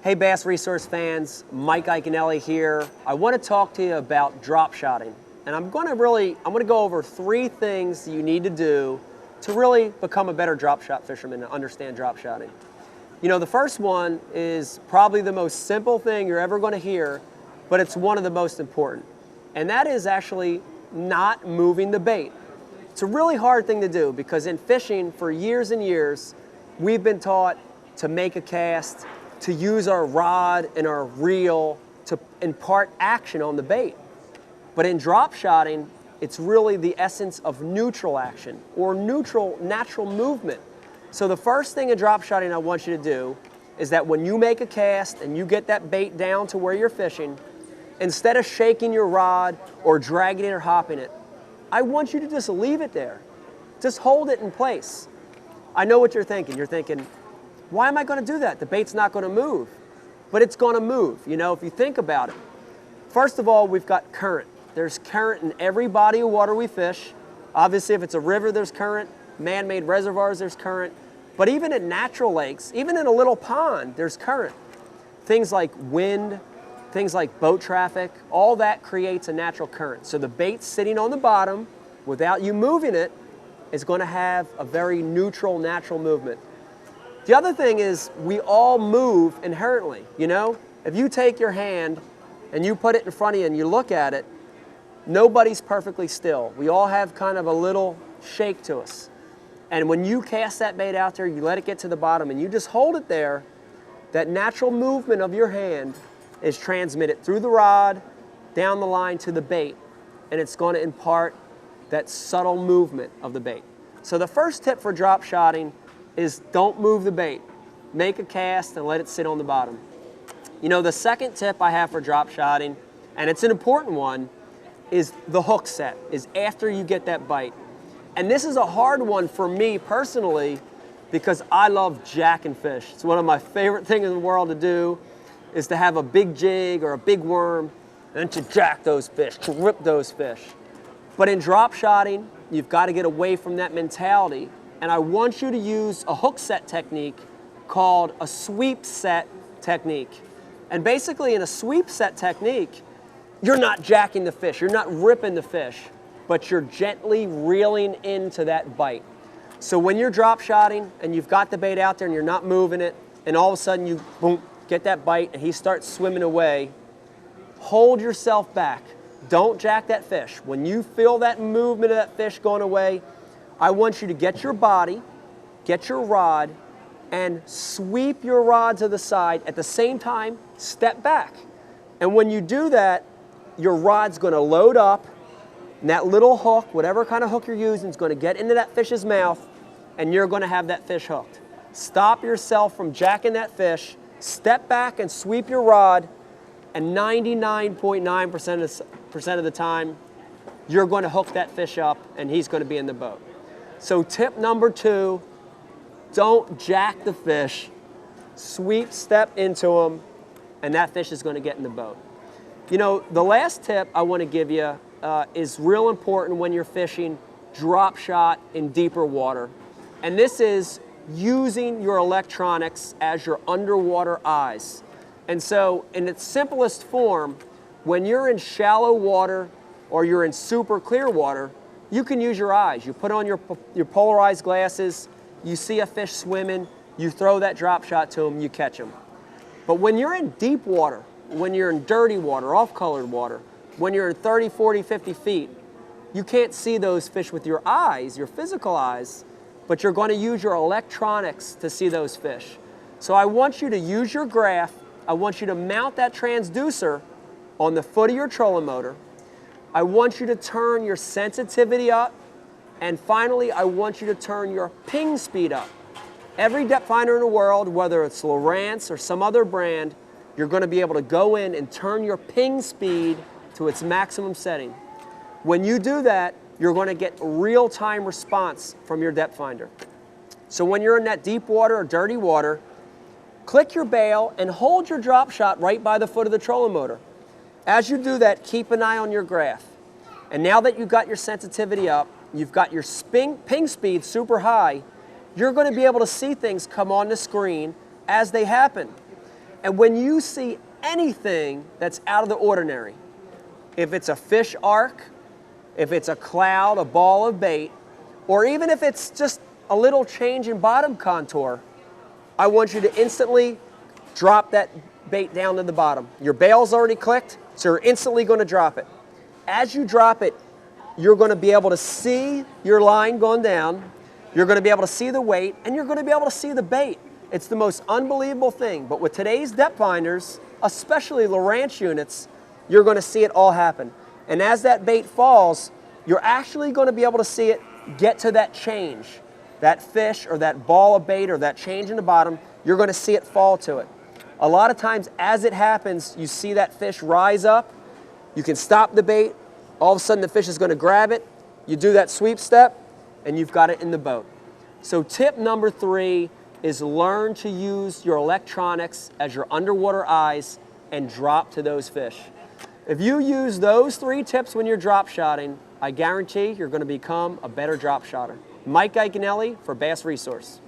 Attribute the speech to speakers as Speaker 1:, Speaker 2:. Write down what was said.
Speaker 1: Hey Bass Resource fans, Mike Iaconelli here. I want to talk to you about drop shotting. And I'm going to go over 3 things you need to do to really become a better drop shot fisherman and understand drop shotting. You know, the first one is probably the most simple thing you're ever going to hear, but it's one of the most important. And that is actually not moving the bait. It's a really hard thing to do because in fishing for years and years, we've been taught to make a cast, to use our rod and our reel to impart action on the bait. But in drop shotting, it's really the essence of neutral action or neutral natural movement. So the first thing in drop shotting I want you to do is that when you make a cast and you get that bait down to where you're fishing, instead of shaking your rod or dragging it or hopping it, I want you to just leave it there. Just hold it in place. I know what you're thinking. You're thinking, why am I going to do that? The bait's not going to move. But it's going to move, you know, if you think about it. First of all, we've got current. There's current in every body of water we fish. Obviously, if it's a river, there's current. Man-made reservoirs, there's current. But even in natural lakes, even in a little pond, there's current. Things like wind, things like boat traffic, all that creates a natural current. So the bait sitting on the bottom, without you moving it, is going to have a very neutral, natural movement. The other thing is we all move inherently, you know? If you take your hand and you put it in front of you and you look at it, nobody's perfectly still. We all have kind of a little shake to us. And when you cast that bait out there, you let it get to the bottom and you just hold it there, that natural movement of your hand is transmitted through the rod, down the line to the bait, and it's going to impart that subtle movement of the bait. So the first tip for drop shotting is don't move the bait. Make a cast and let it sit on the bottom. You know, the second tip I have for drop shotting, and it's an important one, is the hook set, is after you get that bite. And this is a hard one for me personally because I love jacking fish. It's one of my favorite things in the world to do is to have a big jig or a big worm and to jack those fish, to rip those fish. But in drop shotting, you've got to get away from that mentality. And I want you to use a hook set technique called a sweep set technique. And basically in a sweep set technique, you're not jacking the fish, you're not ripping the fish, but you're gently reeling into that bite. So when you're drop shotting and you've got the bait out there and you're not moving it, and all of a sudden you boom, get that bite and he starts swimming away, hold yourself back. Don't jack that fish. When you feel that movement of that fish going away, I want you to get your body, get your rod, and sweep your rod to the side. At the same time, step back. And when you do that, your rod's going to load up, and that little hook, whatever kind of hook you're using, is going to get into that fish's mouth, and you're going to have that fish hooked. Stop yourself from jacking that fish, step back and sweep your rod, and 99.9% of the time, you're going to hook that fish up, and he's going to be in the boat. So tip number 2, don't jack the fish. Sweep, step into him, and that fish is going to get in the boat. You know, the last tip I want to give you is real important when you're fishing drop shot in deeper water. And this is using your electronics as your underwater eyes. And so in its simplest form, when you're in shallow water or you're in super clear water, you can use your eyes. You put on your polarized glasses, you see a fish swimming, you throw that drop shot to him, you catch him. But when you're in deep water, when you're in dirty water, off-colored water, when you're in 30, 40, 50 feet, you can't see those fish with your eyes, your physical eyes, but you're going to use your electronics to see those fish. So I want you to use your graph. I want you to mount that transducer on the foot of your trolling motor. I want you to turn your sensitivity up, and finally, I want you to turn your ping speed up. Every depth finder in the world, whether it's Lowrance or some other brand, you're going to be able to go in and turn your ping speed to its maximum setting. When you do that, you're going to get real-time response from your depth finder. So when you're in that deep water or dirty water, click your bail and hold your drop shot right by the foot of the trolling motor. As you do that, keep an eye on your graph. And now that you've got your sensitivity up, you've got your ping speed super high, you're going to be able to see things come on the screen as they happen. And when you see anything that's out of the ordinary, if it's a fish arc, if it's a cloud, a ball of bait, or even if it's just a little change in bottom contour, I want you to instantly drop that bait down to the bottom. Your bail's already clicked, so you're instantly going to drop it. As you drop it, you're going to be able to see your line going down, you're going to be able to see the weight, and you're going to be able to see the bait. It's the most unbelievable thing, but with today's depth finders, especially Lowrance units, you're going to see it all happen. And as that bait falls, you're actually going to be able to see it get to that change. That fish or that ball of bait or that change in the bottom, you're going to see it fall to it. A lot of times as it happens, you see that fish rise up, you can stop the bait, all of a sudden the fish is going to grab it, you do that sweep step, and you've got it in the boat. So tip number 3 is learn to use your electronics as your underwater eyes and drop to those fish. If you use those 3 tips when you're drop shotting, I guarantee you're going to become a better drop shotter. Mike Iaconelli for Bass Resource.